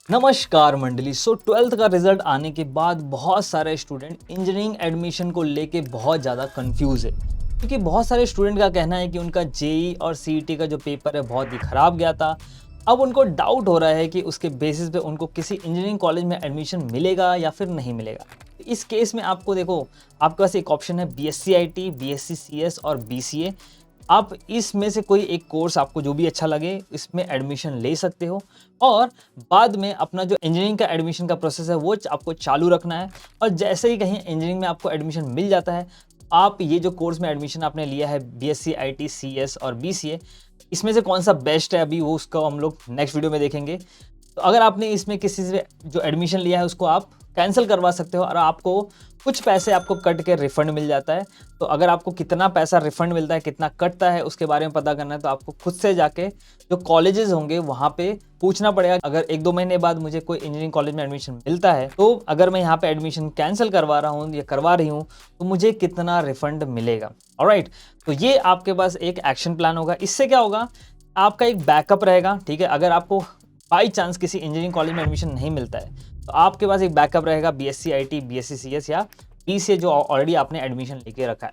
नमस्कार मंडली। सो ट्वेल्थ का रिजल्ट आने के बाद बहुत सारे स्टूडेंट इंजीनियरिंग एडमिशन को लेके बहुत ज़्यादा कंफ्यूज है, क्योंकि बहुत सारे स्टूडेंट का कहना है कि उनका जेई और सीईटी का जो पेपर है बहुत ही ख़राब गया था। अब उनको डाउट हो रहा है कि उसके बेसिस पे उनको किसी इंजीनियरिंग कॉलेज में एडमिशन मिलेगा या फिर नहीं मिलेगा। इस केस में आपको देखो, आपके पास एक ऑप्शन है बीएससी आईटी, बीएससी सीएस और बीसीए। आप इसमें से कोई एक कोर्स आपको जो भी अच्छा लगे इसमें एडमिशन ले सकते हो, और बाद में अपना जो इंजीनियरिंग का एडमिशन का प्रोसेस है वो आपको चालू रखना है। और जैसे ही कहीं इंजीनियरिंग में आपको एडमिशन मिल जाता है, आप ये जो कोर्स में एडमिशन आपने लिया है बीएससी आईटी, सीएस और बीसीए, इसमें से कौन सा बेस्ट है अभी वो उसको हम लोग नेक्स्ट वीडियो में देखेंगे। तो अगर आपने इसमें किसी से जो एडमिशन लिया है उसको आप कैंसिल करवा सकते हो, और आपको कुछ पैसे आपको कट के रिफंड मिल जाता है। तो अगर आपको कितना पैसा रिफंड मिलता है, कितना कटता है, उसके बारे में पता करना है तो आपको खुद से जाके जो कॉलेजेस होंगे वहाँ पे पूछना पड़ेगा। अगर 1-2 महीने बाद मुझे कोई इंजीनियरिंग कॉलेज में एडमिशन मिलता है, तो अगर मैं यहाँ पे एडमिशन कैंसिल करवा रहा हूँ या करवा रही हूँ तो मुझे कितना रिफंड मिलेगा। ऑलराइट, तो ये आपके पास एक एक्शन प्लान होगा। इससे क्या होगा, आपका एक बैकअप रहेगा। ठीक है, अगर आपको बाई चांस किसी इंजीनियरिंग कॉलेज में एडमिशन नहीं मिलता है तो आपके पास एक बैकअप रहेगा बीएससी आईटी, बीएससी सीएस या बीसीए जो ऑलरेडी आपने एडमिशन लेके रखा है।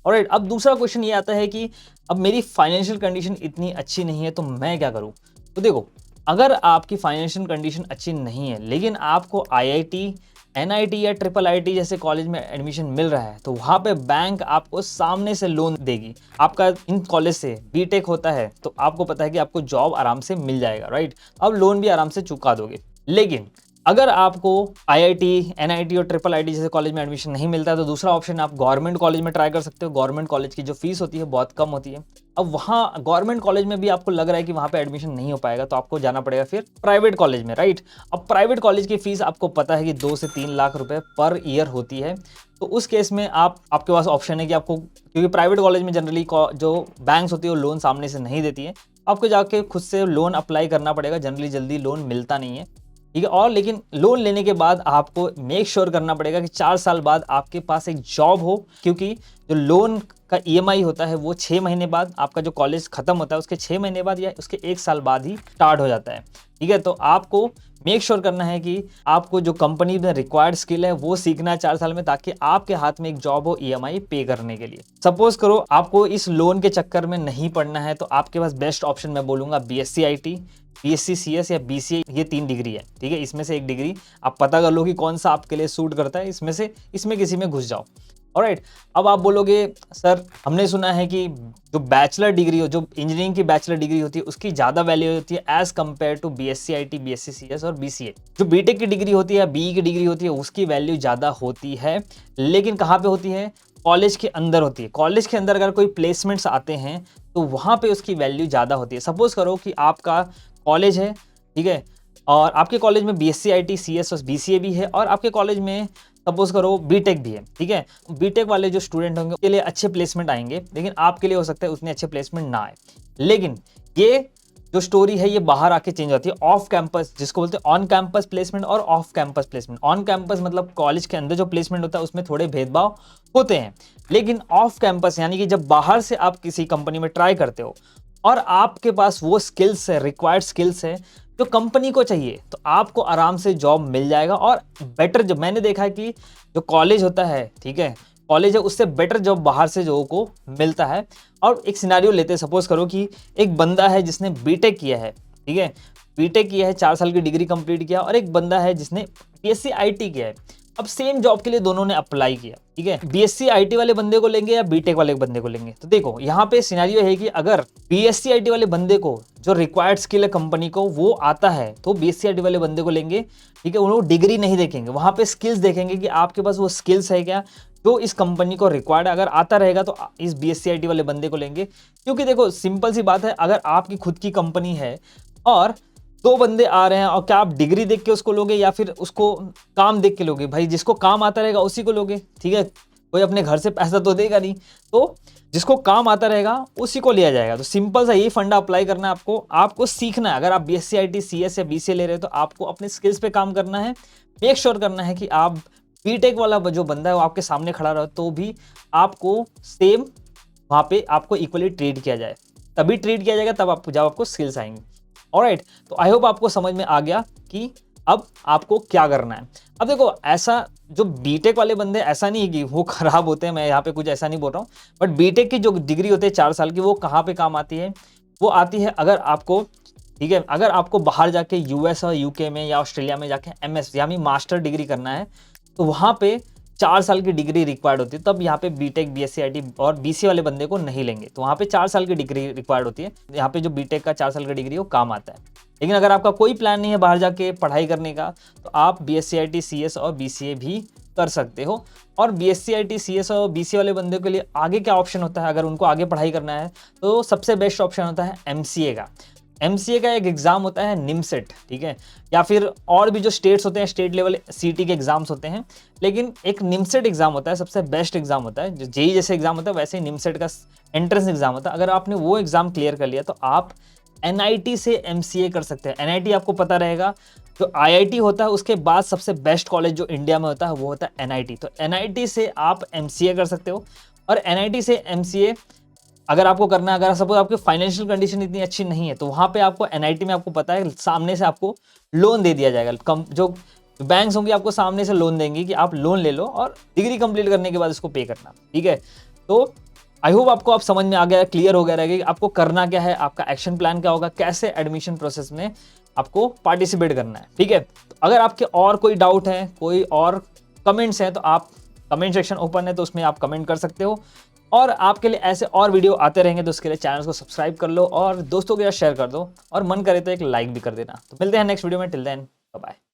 ऑलराइट, अब दूसरा क्वेश्चन ये आता है कि अब मेरी फाइनेंशियल कंडीशन इतनी अच्छी नहीं है तो मैं क्या करूं। तो देखो, अगर आपकी फाइनेंशियल कंडीशन अच्छी नहीं है लेकिन आपको आईआईटी, एनआईटी या ट्रिपल आईटी जैसे कॉलेज में एडमिशन मिल रहा है, तो वहाँ पे बैंक आपको सामने से लोन देगी। आपका इन कॉलेज से बीटेक होता है तो आपको पता है कि आपको जॉब आराम से मिल जाएगा, राइट। अब लोन भी आराम से चुका दोगे। लेकिन अगर आपको आईआईटी, एनआईटी और ट्रिपल आईटी जैसे कॉलेज में एडमिशन नहीं मिलता है तो दूसरा ऑप्शन आप गवर्नमेंट कॉलेज में ट्राई कर सकते हो। गवर्नमेंट कॉलेज की जो फीस होती है बहुत कम होती है। अब वहाँ गवर्नमेंट कॉलेज में भी आपको लग रहा है कि वहाँ पे एडमिशन नहीं हो पाएगा तो आपको जाना पड़ेगा फिर प्राइवेट कॉलेज में, राइट। अब प्राइवेट कॉलेज की फीस आपको पता है कि 2 से 3 लाख रुपए पर ईयर होती है। तो उस केस में आपके पास ऑप्शन है कि आपको, क्योंकि प्राइवेट कॉलेज में जनरली जो बैंक्स होती है वो लोन सामने से नहीं देती है, आपको जाके खुद से लोन अप्लाई करना पड़ेगा। जनरली जल्दी लोन मिलता नहीं है, ठीक है। और लेकिन लोन लेने के बाद आपको मेक श्योर करना पड़ेगा कि 4 साल बाद आपके पास एक जॉब हो, क्योंकि जो लोन का ईएमआई होता है वो 6 महीने बाद, आपका जो कॉलेज खत्म होता है उसके 6 महीने बाद या उसके 1 साल बाद ही स्टार्ट हो जाता है, ठीक है। तो आपको मेक श्योर करना है कि आपको जो कंपनी में रिक्वायर्ड स्किल है वो सीखना है 4 साल में, ताकि आपके हाथ में एक जॉब हो ईएमआई पे करने के लिए। सपोज करो आपको इस लोन के चक्कर में नहीं पड़ना है तो आपके पास बेस्ट ऑप्शन मैं बोलूंगा बीएससी आईटी, बीएससी सीएस या बीसीए। ये 3 डिग्री है, ठीक है। इसमें से एक डिग्री आप पता कर लो कि कौन सा आपके लिए सूट करता है, इसमें किसी में घुस जाओ। ऑलराइट, अब आप बोलोगे सर हमने सुना है कि जो बैचलर डिग्री हो, जो इंजीनियरिंग की बैचलर डिग्री होती है उसकी ज़्यादा वैल्यू होती है as compared to BSc IT, BSc CS और बीसीए। जो बीटेक की डिग्री होती है, बीई की डिग्री होती है, उसकी वैल्यू ज़्यादा होती है। लेकिन कहाँ पे होती है, कॉलेज के अंदर होती है। कॉलेज के अंदर अगर कोई प्लेसमेंट्स आते हैं तो वहाँ पे उसकी वैल्यू ज़्यादा होती है। सपोज करो कि आपका कॉलेज है, ठीक है, और आपके कॉलेज में बीएससी आईटी, सीएस और बीसीए भी है, और आपके कॉलेज में सपोज करो बीटेक भी है, ठीक है। बीटेक वाले जो स्टूडेंट होंगे उनके लिए अच्छे प्लेसमेंट आएंगे, लेकिन आपके लिए हो सकता है उतने अच्छे प्लेसमेंट ना आए। लेकिन ये जो स्टोरी है ये बाहर आके चेंज होती है ऑफ कैंपस, जिसको बोलते हैं ऑन कैंपस प्लेसमेंट और off campus placement. On campus मतलब कॉलेज के अंदर जो प्लेसमेंट होता है उसमें थोड़े भेदभाव होते हैं, लेकिन ऑफ कैंपस यानी कि जब बाहर से आप किसी कंपनी में ट्राई करते हो और आपके पास वो स्किल्स है, रिक्वायर्ड स्किल्स है जो कंपनी को चाहिए, तो आपको आराम से जॉब मिल जाएगा। और बेटर, जब मैंने देखा है कि जो कॉलेज होता है, ठीक है, कॉलेज है उससे बेटर जॉब बाहर से लोगों को मिलता है। और एक सिनेरियो लेते हैं, सपोज करो कि एक बंदा है जिसने बीटेक किया है, ठीक है, बीटेक किया है, 4 साल की डिग्री कंप्लीट किया, और एक बंदा है जिसने बीएससी आईटी किया है। अब सेम जॉब के लिए दोनों ने अप्लाई किया, ठीक है। बीएससी आईटी वाले बंदे को लेंगे या बीटेक वाले बंदे को लेंगे, तो देखो यहाँ पे सिनेरियो है कि अगर बीएससी आईटी वाले बंदे को जो रिक्वायर्ड स्किल है कंपनी को वो आता है तो बीएससी आईटी वाले बंदे को लेंगे, ठीक है। उन लोग डिग्री नहीं देखेंगे, वहां पे स्किल्स देखेंगे कि आपके पास वो स्किल्स है क्या जो इस कंपनी को रिक्वायर्ड है। अगर आता रहेगा तो इस बीएससी आईटी वाले बंदे को लेंगे, क्योंकि देखो सिंपल सी बात है, अगर आपकी खुद की कंपनी है और 2 बंदे आ रहे हैं, और क्या आप डिग्री देख के उसको लोगे या फिर उसको काम देख के लोगे? भाई जिसको काम आता रहेगा उसी को लोगे, ठीक है। कोई अपने घर से पैसा तो देगा नहीं, तो जिसको काम आता रहेगा उसी को लिया जाएगा। तो सिंपल सा यही फंडा अप्लाई करना है आपको सीखना है। अगर आप बीएससी आईटी, सीएस या बीसीए ले रहे हो तो आपको अपने स्किल्स पे काम करना है। मेक श्योर करना है कि आप बीटेक वाला जो बंदा है वो आपके सामने खड़ा रहो तो भी आपको सेम वहाँ पे आपको इक्वली ट्रीट किया जाए, तभी ट्रीट किया जाएगा, तब आपको जब आपको स्किल्स आएंगे। ऑलराइट, तो आई होप आपको समझ में आ गया कि अब आपको क्या करना है। अब देखो, ऐसा जो बीटेक वाले बंदे, ऐसा नहीं है कि वो खराब होते हैं, मैं यहाँ पे कुछ ऐसा नहीं बोल रहा हूँ, बट बीटेक की जो डिग्री होती है 4 साल की, वो कहाँ पे काम आती है? वो आती है अगर आपको, ठीक है, अगर आपको बाहर जाके यूएस और यूके में या ऑस्ट्रेलिया में जाके एमएस यानी मास्टर डिग्री करना है, तो वहाँ पे 4 साल की डिग्री रिक्वायर्ड होती है। तब यहाँ पे बीटेक, बीएससी आईटी और बीसी वाले बंदे को नहीं लेंगे, तो वहाँ पे 4 साल की डिग्री रिक्वायर्ड होती है। यहाँ पे जो बीटेक का 4 साल का डिग्री है वो काम आता है। लेकिन अगर आपका कोई प्लान नहीं है बाहर जाके पढ़ाई करने का, तो आप बीएससी आईटी, सीएस और बीसीए भी कर सकते हो। और बीएससी आईटी, सीएस और बीसी वाले बंदे के लिए आगे क्या ऑप्शन होता है, अगर उनको आगे पढ़ाई करना है, तो सबसे बेस्ट ऑप्शन होता है एमसीए का। एमसीए का एक एग्जाम होता है निमसेट, ठीक है, या फिर और भी जो स्टेट्स होते हैं, स्टेट लेवल सीटी के एग्जाम्स होते हैं, लेकिन एक निमसेट एग्जाम होता है, सबसे बेस्ट एग्जाम होता है। जो जेई जैसे एग्जाम होता है, वैसे ही निमसेट का एंट्रेंस एग्जाम होता है। अगर आपने वो एग्जाम क्लियर कर लिया, तो आप एनआईटी से एमसीए कर सकते हैं। एनआईटी आपको पता रहेगा, जो आईआईटी होता है उसके बाद सबसे बेस्ट कॉलेज जो इंडिया में होता है वो होता है एनआईटी। तो एनआईटी से आप एमसीए कर सकते हो। और एनआईटी से एमसीए अगर आपको करना है, अगर सपोज आपकी फाइनेंशियल कंडीशन इतनी अच्छी नहीं है, तो वहाँ पे आपको एनआईटी में आपको पता है सामने से आपको लोन दे दिया जाएगा। कम जो बैंक्स होंगी आपको सामने से लोन देंगी कि आप लोन ले लो और डिग्री कंप्लीट करने के बाद इसको पे करना, ठीक है। तो आई होप आपको आप समझ में आ गया, क्लियर हो गया रहेगा कि आपको करना क्या है, आपका एक्शन प्लान क्या होगा, कैसे एडमिशन प्रोसेस में आपको पार्टिसिपेट करना है, ठीक है। तो अगर आपके और कोई डाउट है, कोई और कमेंट्स हैं, तो आप कमेंट सेक्शन ओपन है, तो उसमें आप कमेंट कर सकते हो। और आपके लिए ऐसे और वीडियो आते रहेंगे, तो उसके लिए चैनल को सब्सक्राइब कर लो और दोस्तों के साथ शेयर कर दो, और मन करे तो एक लाइक भी कर देना। तो मिलते हैं नेक्स्ट वीडियो में, टिल देन बाय बाय।